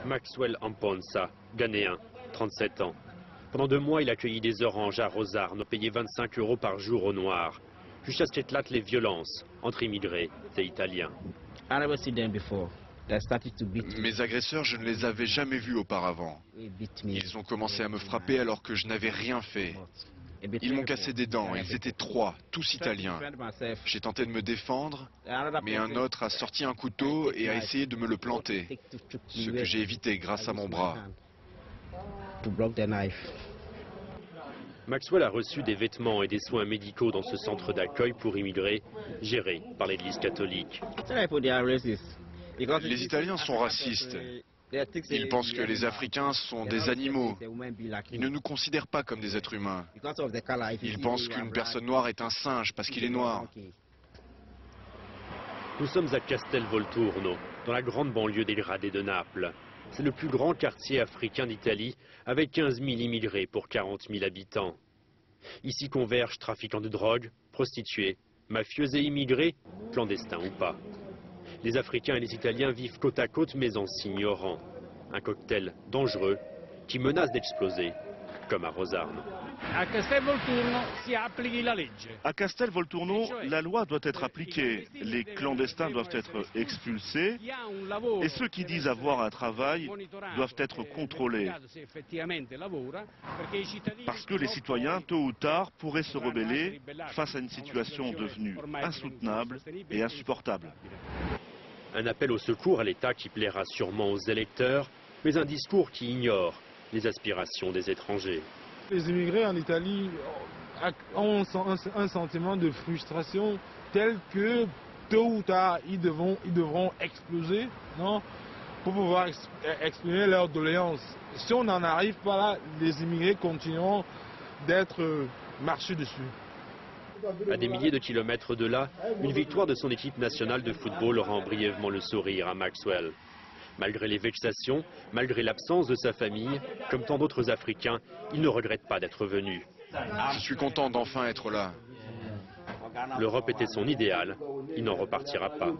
Maxwell Amponsa, Ghanéen, 37 ans. Pendant 2 mois, il accueillit des oranges à Rosarno, payé 25 € par jour aux Noirs, jusqu'à ce qu'éclatent les violences entre immigrés et Italiens. Mes agresseurs, je ne les avais jamais vus auparavant. Ils ont commencé à me frapper alors que je n'avais rien fait. Ils m'ont cassé des dents, ils étaient 3, tous italiens. J'ai tenté de me défendre, mais un autre a sorti un couteau et a essayé de me le planter, ce que j'ai évité grâce à mon bras. Maxwell a reçu des vêtements et des soins médicaux dans ce centre d'accueil pour immigrés, géré par l'Église catholique. Les Italiens sont racistes. Ils pensent que les Africains sont des animaux. Ils ne nous considèrent pas comme des êtres humains. Ils pensent qu'une personne noire est un singe parce qu'il est noir. Nous sommes à Castelvolturno, dans la grande banlieue dégradée de Naples. C'est le plus grand quartier africain d'Italie, avec 15 000 immigrés pour 40 000 habitants. Ici convergent trafiquants de drogue, prostituées, mafieux et immigrés, clandestins ou pas. Les Africains et les Italiens vivent côte à côte mais en s'ignorant. Un cocktail dangereux qui menace d'exploser, comme à Rosarno. À Castelvolturno, la loi doit être appliquée. Les clandestins doivent être expulsés et ceux qui disent avoir un travail doivent être contrôlés. Parce que les citoyens, tôt ou tard, pourraient se rebeller face à une situation devenue insoutenable et insupportable. Un appel au secours à l'État qui plaira sûrement aux électeurs, mais un discours qui ignore les aspirations des étrangers. Les immigrés en Italie ont un sentiment de frustration tel que tôt ou tard ils devront exploser, non, pour pouvoir exprimer leurs doléances. Si on n'en arrive pas là, les immigrés continueront d'être marchés dessus. À des milliers de kilomètres de là, une victoire de son équipe nationale de football rend brièvement le sourire à Maxwell. Malgré les vexations, malgré l'absence de sa famille, comme tant d'autres Africains, il ne regrette pas d'être venu. Je suis content d'enfin être là. L'Europe était son idéal, il n'en repartira pas.